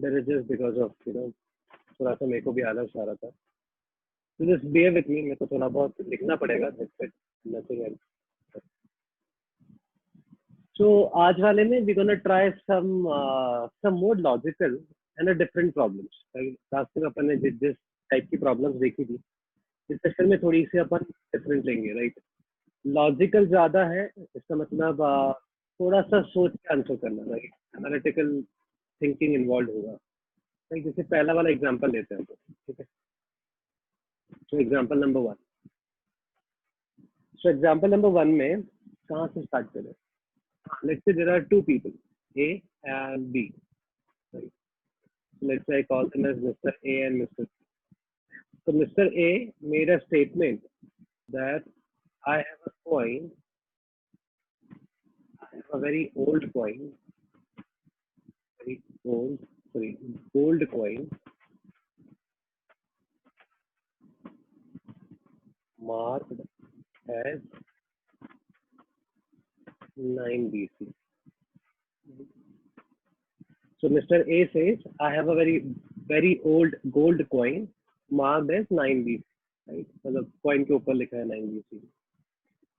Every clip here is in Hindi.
That is just because of थोड़ा सा मेरे को भी आलस आ रहा था. So just bear with me. मेरे को थोड़ा बहुत लिखना पड़ेगा. That's it. Nothing else. So आज वाले में we're gonna try some more logical and a different problems. Last में अपन ने जिस टाइप की प्रॉब्लम्स देखी थी, इस सेशन में थोड़ी सी अपन डिफरेंट लेंगे, राइट. लॉजिकल ज्यादा है, इसका मतलब थोड़ा सा सोच के आंसर करना, राइट. एनालिटिकल थिंकिंग इन्वॉल्व होगा, राइट. जैसे पहला वाला एग्जांपल लेते हैं, ठीक है. So example number 1. So example number 1 में कहाँ से स्टार्ट करें? Let's say there are two people, A and B, right. Let's say I call them as Mr. A and Mr. B. So Mr. A made a statement that I have a coin, I have a very old coin, gold coin marked as 9 BC. So Mr. A says, I have a very old gold coin marked as 9 BC, right? मतलब coin के ऊपर लिखा है 9 BC.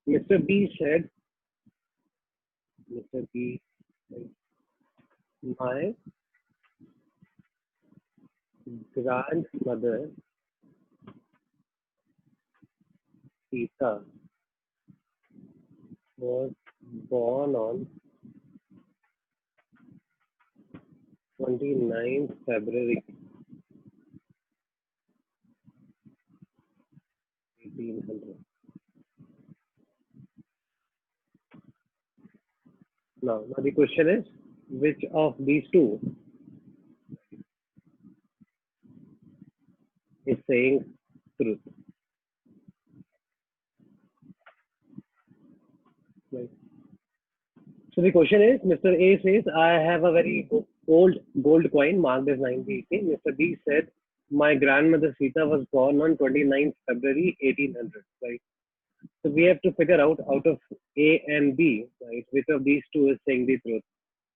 Mr. B said, Mr. B, my grandmother Sita was born on 29th February 1800. Now the question is, which of these two is saying truth? Right. So the question is, Mr. A says, I have a very old gold coin marked as 9BC. Mr. B said, my grandmother Sita was born on 29th February 1800. Right. So we have to figure out of A and B, right, which of these two is saying the truth,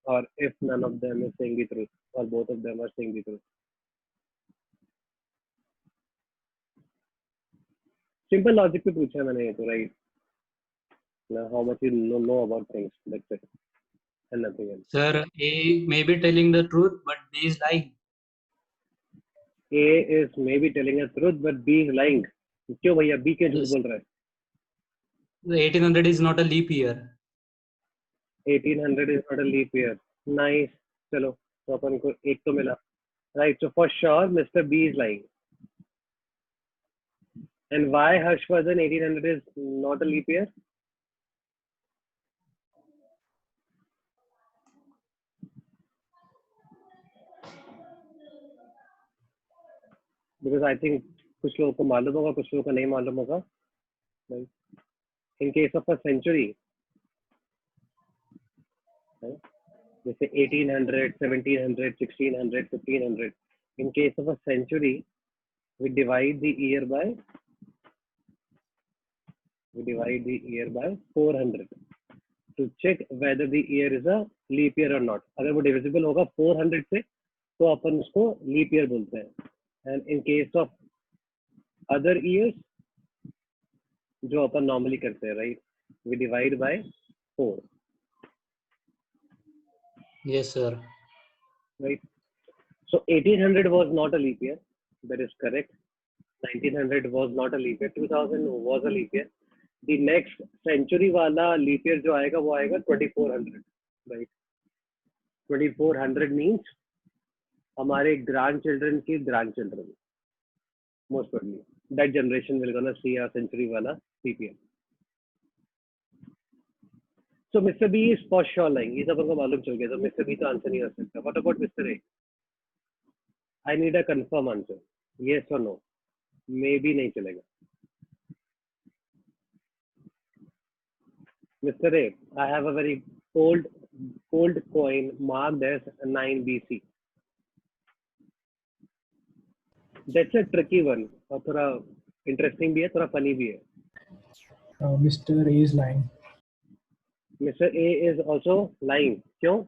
or if none of them is saying the truth, or both of them are saying the truth. Simple logic पे पूछा मैंने ये तो, right? Now, how much you know about things, that's it, and nothing else. Sir, A may be telling the truth, but B is lying. A is maybe telling the truth, but B is lying. क्यों भैया B क्यों झूठ बोल रहा है? The 1800 is not a leap year. 1800 is not a leap year. Nice. चलो तो अपन को एक तो मिला, right? So for sure Mr. B is lying. And why Harshvardhan 1800 is not a leap year? Because I think कुछ लोगों को मालूम होगा, कुछ लोगों को नहीं मालूम होगा, right? In case of a century, right? जैसे 1800, 1700, 1600, 1500. In case of a century, we divide the year by 400 to check whether the year is a leap year or not. अगर वो divisible होगा 400 से, तो अपन उसको leap year बोलते हैं. And in case of other years, जो अपन normally करते हैं, right, we divide by 4. Yes, sir. Right. So 1800 was not a leap year. That is correct. 1900 was not a leap year. 2000 was a leap year. The next century वाला leap year जो आएगा वो आएगा 2400. Right. 2400 means हमारे grandchildren की grandchildren. Most probably that generation will gonna see a century वाला leap year. So Mr. B is for sure lying. ये सब हमको मालूम चल गया. तो Mr. B तो आंसर नहीं हो सकता. What about Mr. A? I need a confirm answer. Yes or no? Maybe नहीं चलेगा. Mr. A, I have a very old coin marked as 9 BC. That's a tricky one. और थोड़ा interesting भी है, थोड़ा funny भी है. Mr. A is lying. Mr. A is also lying. क्यों?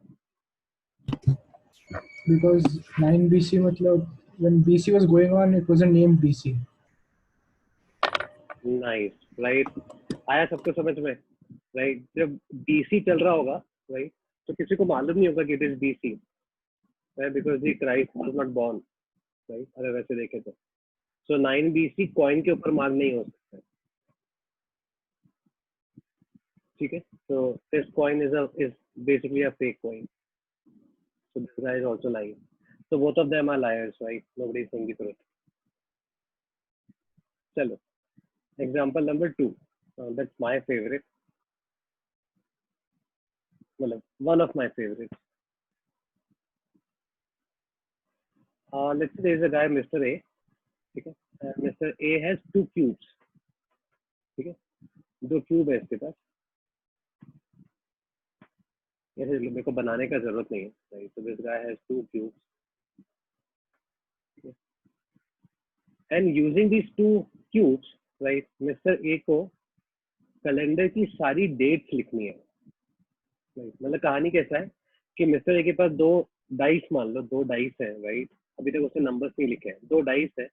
because 9 BC मतलब when BC was going on, it wasn't named BC. Nice, right, आया सबको समझ में, राइट। जब BC चल रहा होगा, राइट, तो किसी को मालूम नहीं होगा कि it is BC, right, because the Christ was not born, right, अगर वैसे देखें तो। सो 9 BC कॉइन के ऊपर मार्क नहीं हो सकता, ठीक है। So this coin is basically a fake coin, so this guy is also lying, so both of them are liars, right? Nobody is saying the truth. चलो, example number 2, that's my favorite, मतलब one of my favorites. Let's say there is a guy, Mr. A, ठीक है, Mr. A has 2 cubes, ठीक है, 2 क्यूब है इसके पास, ऐसे मेरे को बनाने का जरूरत नहीं है, right? So this guy has 2 cubes, and using these 2 cubes, right, Mr. A को कैलेंडर की सारी डेट्स लिखनी है, right? मतलब कहानी कैसा है कि मिस्टर ए के पास 2 डाइस, मान लो 2 डाइस है, राइट, अभी तक उसने नंबर्स नहीं लिखे हैं, 2 डाइस है,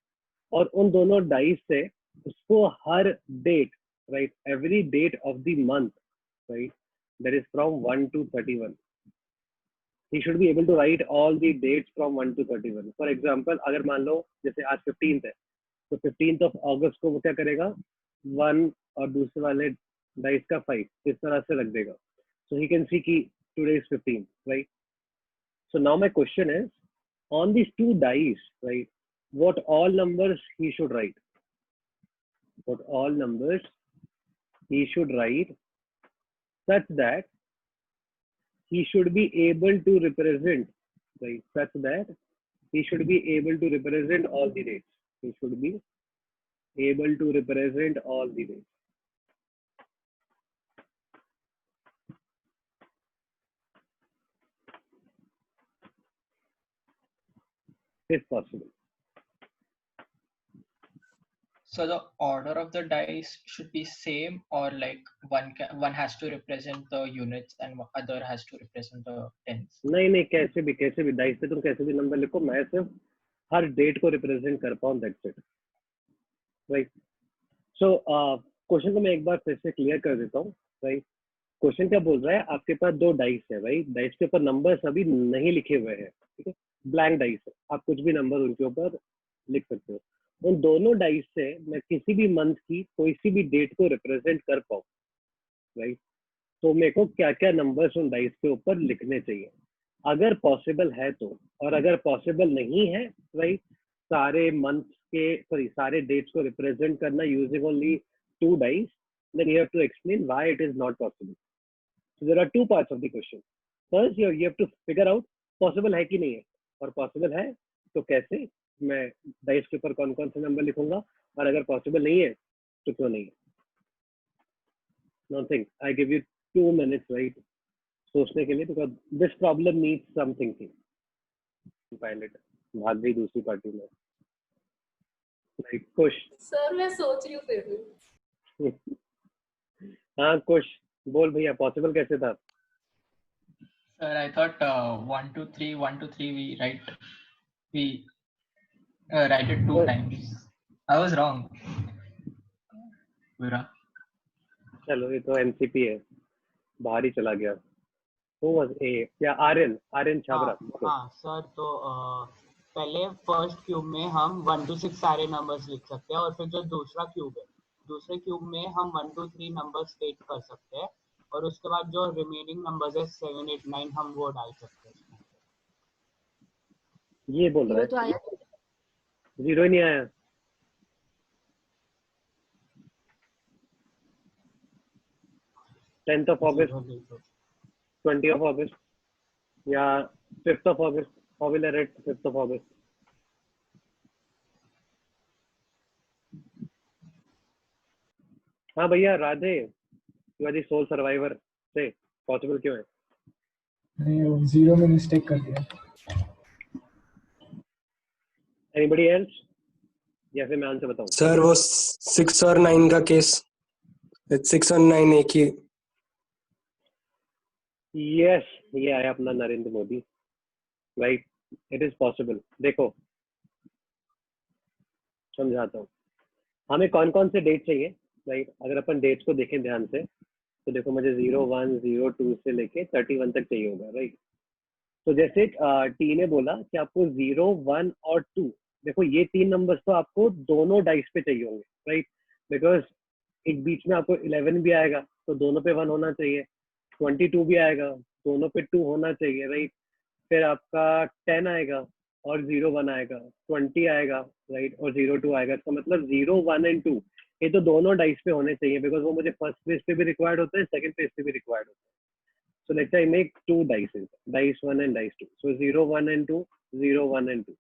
और उन दोनों डाइस से उसको हर date, right, every date of the month, right, that is from 1 to 31, he should be able to write all the dates from 1 to 31. For example, अगर मान लो जैसे आज 15th है, तो 15th of August को वो क्या करेगा, 1 और दूसरे वाले डाइस का 5 इस तरह से रख देगा, so he can see कि today is 15th, right? So now my question is, on these 2 dice, right, what all numbers he should write? What all numbers he should write such that he should be able to represent, right, such that he should be able to represent all the dates. He should be able to represent all the dates, if possible. So the order of the dice should be same, or like one has to represent the units and other has to represent the tens. नहीं, कैसे भी डाइस पे तुम कैसे भी नंबर लिखो, मैं सिर्फ हर डेट को रिप्रेजेंट कर पाऊँ, that's it, right. So question को मैं एक बार फिर से क्लियर कर देता हूँ, राइट। क्वेश्चन क्या बोल रहा है, आपके पास 2 डाइस है, राइट, डाइस के ऊपर नंबर्स अभी नहीं लिखे हुए हैं, ठीक है, ब्लैंक डाइस है, आप कुछ भी नंबर उनके ऊपर लिख सकते हो। उन दोनों डाइस से मैं किसी भी मंथ की कोई सी भी डेट को रिप्रेजेंट कर पाऊँ, राइट, तो मेरे को क्या क्या नंबर्स उन डाइस के ऊपर लिखने चाहिए, अगर पॉसिबल है तो, और अगर पॉसिबल नहीं है, राइट, सारे मंथ के सारे डेट्स को रिप्रेजेंट करना using only 2 dice, then you have to explain why it is not possible. So there are 2 parts of the question. First, you have to figure out possible है कि नहीं है, और possible है तो कैसे, मैं डाइस के ऊपर कौन कौन से नंबर लिखूंगा, और अगर possible नहीं है तो क्यों नहीं है। Now think, I give you 2 minutes, right, सोचने के लिए, because this problem needs some thinking. Pilot भाग गई दूसरी पार्टी में, right, खुश। सर मैं सोच रही हूँ फिर भी। हाँ खुश, बोल भैया, पॉसिबल कैसे था? Sir, I thought 1 2 3 1 2 3 we write it 2 times. I was wrong. बुरा। चलो, ये तो MCP है, बाहर ही चला गया। Who was A? या आर्यन छाबरा। हाँ सर, तो पहले फर्स्ट क्यूब में हम 1 to 6 सारे नंबर्स लिख सकते हैं, और फिर जो दूसरा क्यूब है, दूसरे क्यूब में हम 1 to 3 नंबर स्टेट कर सकते हैं, और उसके बाद जो रिमेनिंग नंबर्स है 7 8 9 हम वो डाल सकते हैं। ये बोल रहा है तो आया 0 ही नहीं आया। Tenth of August, 20 of August, या 5th of August, how will I write 5th of August? हाँ भैया, Radhe, you are the sole survivor, से पॉसिबल क्यों है? नहीं, वो 0 में मिस्टेक कर दिया। एनीबॉडी एल्स, या फिर मैं आंसर बताऊं? सर वो 6 और 9 का केस, 6 और 9 एक ही। यस, ये आया अपना Narendra Modi, right. It is possible. देखो समझाता हूँ, हमें कौन कौन से डेट चाहिए, राइट? अगर अपन डेट्स को देखें ध्यान से तो देखो मुझे 0, 1, 0, 2 से लेके 31 तक चाहिए होगा, राइट? तो जैसे टी ने बोला कि आपको 0, 1 और 2, देखो ये 3 नंबर्स तो आपको दोनों डाइस पे चाहिए होंगे, राइट? बिकॉज एक बीच में आपको 11 भी आएगा तो दोनों पे 1 होना चाहिए, 22 भी आएगा दोनों पे 2 होना चाहिए, राइट? फिर आपका 10 आएगा और 0, 1 आएगा, 20 आएगा, राइट? और 0, 2 आएगा। इसका मतलब 0, 1 एंड 2 ये तो दोनों डाइस पे होने चाहिए, बिकॉज वो मुझे फर्स्ट पेज पे भी रिक्वायर्ड होता है, सेकंड पेज पे भी रिक्वायर्ड होता है। So let's say I make 2 dice, dice 1 and dice 2. So 0, 1 and 2, 0, 1 and 2.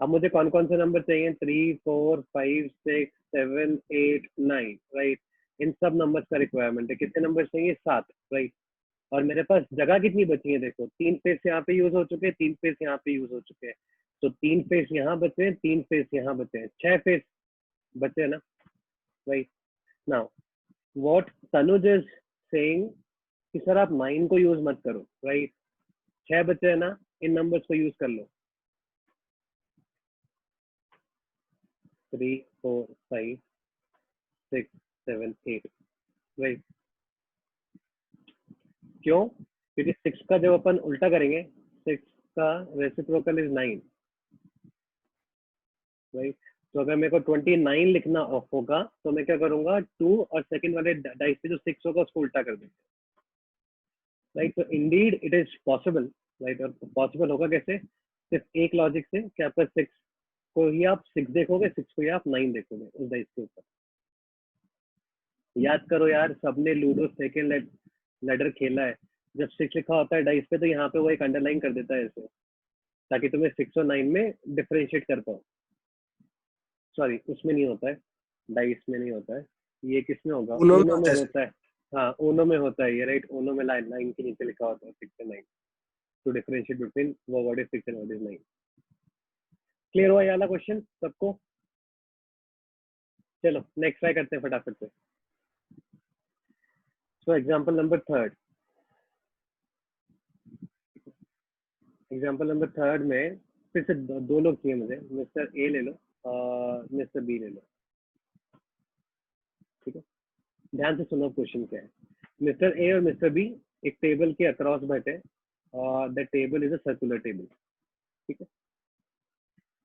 अब मुझे कौन कौन से नंबर चाहिए? 3, 4, 5, 6, 7, 8, 9, राइट? इन सब नंबर्स का रिक्वायरमेंट है। कितने नंबर चाहिए? 7, राइट? और मेरे पास जगह कितनी बची है? देखो 3 पेज यहाँ पे यूज हो चुके हैं, 3 पेज यहाँ पे यूज हो चुके हैं, तो 3 पेज यहाँ बचे हैं, 3 पेज यहाँ बचे हैं, 6 पेज बचे हैं ना, right? Now what Tanuj is saying कि सर आप 9 को यूज मत करो, राइट? 6 बचे हैं ना, इन नंबर्स को यूज कर लो। 3, 4, 5, 6, 7, 8, राइट? क्यों? क्योंकि 6 का जब अपन उल्टा करेंगे, 6 का रेसिप्रोकल इज 9, राइट? तो अगर मेरे को 29 लिखना होगा तो मैं क्या करूंगा? 2 और सेकंड वाले डाइस पे जो 6 होगा उसको उल्टा कर देंगे, राइट? तो Indeed it is possible, right? और पॉसिबल होगा कैसे? सिर्फ एक लॉजिक से कि आपका 6 को ही आप 6 देखोगे, 6 को ही आप 9 देखोगे उस डाइस के ऊपर। याद करो यार, सबने लूडो सेकंड लेडर खेला है। जब 6 लिखा होता है डाइस पे तो यहाँ पे वो एक अंडरलाइन कर देता है ऐसे, ताकि तुम्हें 6 और 9 में डिफरेंशिएट कर पाओ। सॉरी, उसमें नहीं होता है, डाइस में नहीं होता है, ये किस में होगा? Uno में ऊनो में होता है। होता है। हाँ, ऊनो में होता है ये, राइट? ऊनो में लाइन के नीचे लिखा होता है 6 और 9 to differentiate between what is 6 and what is 9। Clear हुआ ये वाला क्वेश्चन सबको? चलो नेक्स्ट ट्राई करते हैं फटाफट से। सो एग्जांपल नंबर 3, एग्जांपल नंबर 3 में फिर से दो लोग चाहिए मुझे, मिस्टर ए ले लो और मिस्टर बी ले लो, ठीक है? ध्यान से सुनो क्वेश्चन क्या है। मिस्टर ए और मिस्टर बी एक टेबल के अक्रॉस बैठे और the table is a circular table, ठीक है?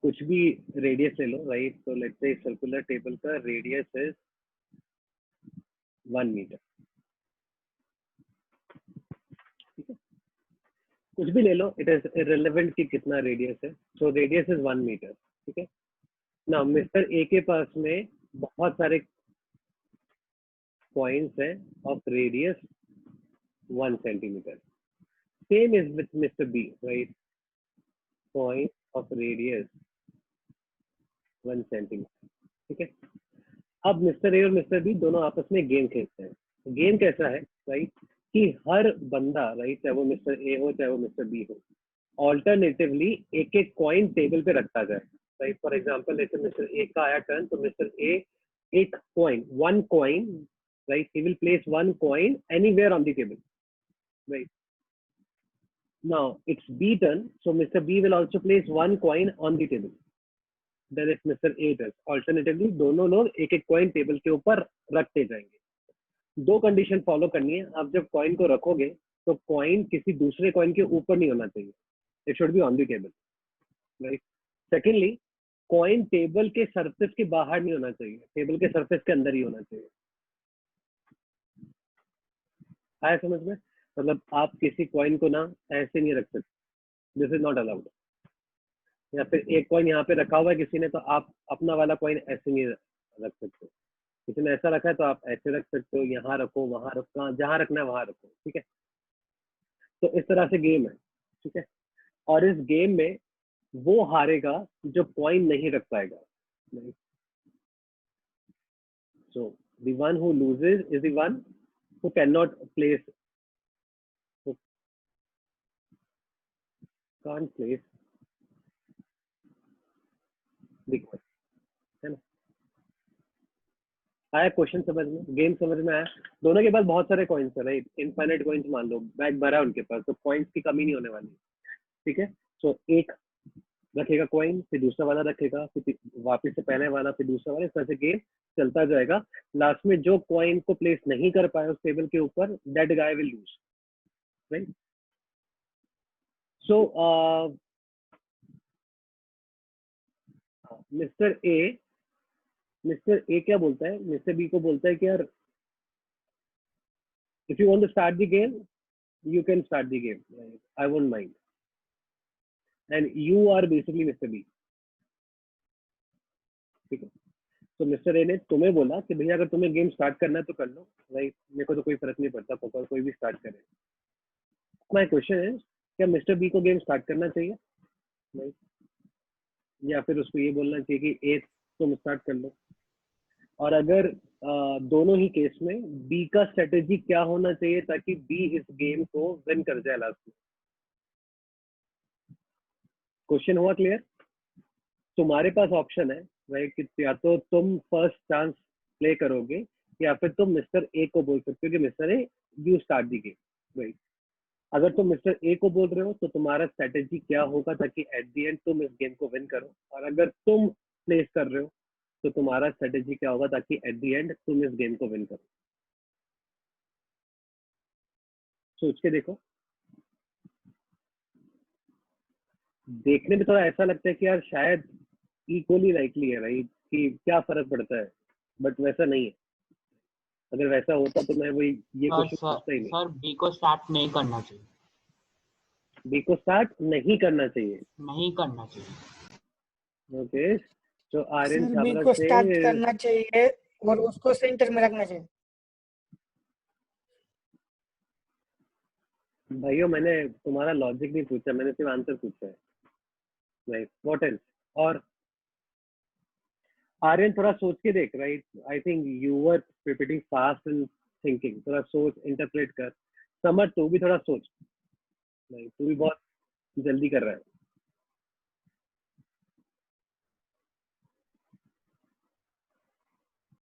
कुछ भी रेडियस ले लो, राइट? तो लेट्स से सर्कुलर टेबल का रेडियस इज 1 मीटर, ठीक है? कुछ भी ले लो, इट इज इररिलेवेंट कि कितना रेडियस है। सो रेडियस इज 1 मीटर, ठीक है? ना मिस्टर ए के पास में बहुत सारे पॉइंट्स हैं of radius 1 centimetre. Same is with mister B, right? Point of radius 1 centimetre, ठीक है? अब मिस्टर ए और मिस्टर बी दोनों आपस में गेम खेलते हैं। गेम कैसा है, राइट? कि हर बंदा, राइट, चाहे वो मिस्टर ए हो चाहे वो मिस्टर बी हो, ऑल्टरनेटिवली एक एक कॉइन टेबल पे रखता जाए, राइट? फॉर एग्जांपल जैसे मिस्टर ए का आया टर्न, तो मिस्टर ए एक coin, 1 coin, right, he will place 1 coin anywhere on the table, right? Now it's B turn, so Mr. B will also place 1 coin on the table. Then if Mr. A does, alternatively दोनों लोग एक एक कॉइन टेबल के ऊपर रखते जाएंगे। 2 कंडीशन फॉलो करनी है। आप जब कॉइन को रखोगे तो कॉइन किसी दूसरे कॉइन के ऊपर नहीं होना चाहिए, it should be on the table, right? Secondly, coin table के सरफेस के बाहर नहीं होना चाहिए, टेबल के सरफेस के अंदर ही होना चाहिए। आया समझ में? मतलब आप किसी कॉइन को ना ऐसे नहीं रख सकते, दिस इज नॉट अलाउड। या फिर एक कॉइन यहाँ पे रखा हुआ है किसी ने, तो आप अपना वाला कॉइन ऐसे नहीं रख सकते। किसी ने ऐसा रखा है तो आप ऐसे रख सकते हो, यहाँ रखो, वहां रखो, जहां रखना है वहां रखो, ठीक है? तो इस तरह से गेम है, ठीक है? और इस गेम में वो हारेगा जो कॉइन नहीं रख पाएगा। So the one who loses is the one who cannot place, who can't place the coin, है ना? आया क्वेश्चन समझ में? गेम समझ में आया? दोनों के पास बहुत सारे कॉइन्स है, राइट? इनफाइनाइट कॉइन्स मान लो, बैग भरा है उनके पास, तो कॉइन्स की कमी नहीं होने वाली, ठीक है? सो एक रखेगा कॉइन, फिर दूसरा वाला रखेगा, फिर वापस से पहले वाला, फिर दूसरा वाला, इस तरह से गेम चलता जाएगा। लास्ट में जो कॉइन को प्लेस नहीं कर पाया उस टेबल के ऊपर, that guy will lose, right. So mister A क्या बोलता है, मिस्टर बी को बोलता है कि यार if you want to start the game you can start the game, right? I won't mind, and you are basically Mr. B, ठीक है। तो मिस्टर ए ने तुम्हें बोला कि भैया अगर तुम्हें गेम स्टार्ट करना है तो कर लो, राइट, मेरे को तो कोई फर्क नहीं पड़ता, पोकर कोई भी स्टार्ट करे। माय क्वेश्चन है, क्या मिस्टर बी को गेम स्टार्ट करना चाहिए, राइट, या फिर उसको ये बोलना चाहिए कि ए तुम स्टार्ट कर लो? और अगर दोनों ही केस में बी का स्ट्रेटेजी क्या होना चाहिए ताकि बी इस गेम को विन कर जाए लास्ट में? क्वेश्चन हुआ क्लियर? तुम्हारे पास ऑप्शन है, राइट, कि या तो तुम फर्स्ट चांस प्ले करोगे या फिर तुम मिस्टर ए को बोल सकते हो कि mister A you start the game, right. अगर तुम मिस्टर ए को बोल रहे हो तो तुम्हारा स्ट्रेटेजी क्या होगा ताकि एट द एंड तुम इस गेम को विन करो, और अगर तुम प्लेस कर रहे हो तो तुम्हारा स्ट्रेटेजी क्या होगा ताकि एट द एंड तुम इस गेम को विन करो? सोच के देखो। देखने में थोड़ा ऐसा लगता है कि यार शायद इक्वली लाइकली है, राइट, कि क्या फर्क पड़ता है, बट वैसा नहीं है। अगर वैसा होता तो मैं वही ये क्वेश्चन पूछता ही नहीं। सर बी को स्टार्ट नहीं करना चाहिए, बी को स्टार्ट नहीं करना चाहिए, नहीं करना चाहिए। ओके। तो आर्यन सर बी छाबड़ा को से स्टार्ट करना चाहिए और उसको सेंटर में रखना चाहिए। भाइयों मैंने तुम्हारा लॉजिक नहीं पूछा, मैंने सिर्फ आंसर पूछा है, राइट, व्हाट एल्स? और आर्यन थोड़ा सोच के देख, right, I think you were repeating fast and thinking, थोड़ा सोच, इंटरप्रेट कर, समझ, तू भी थोड़ा सोच, राइट, तू भी बहुत जल्दी कर रहा है।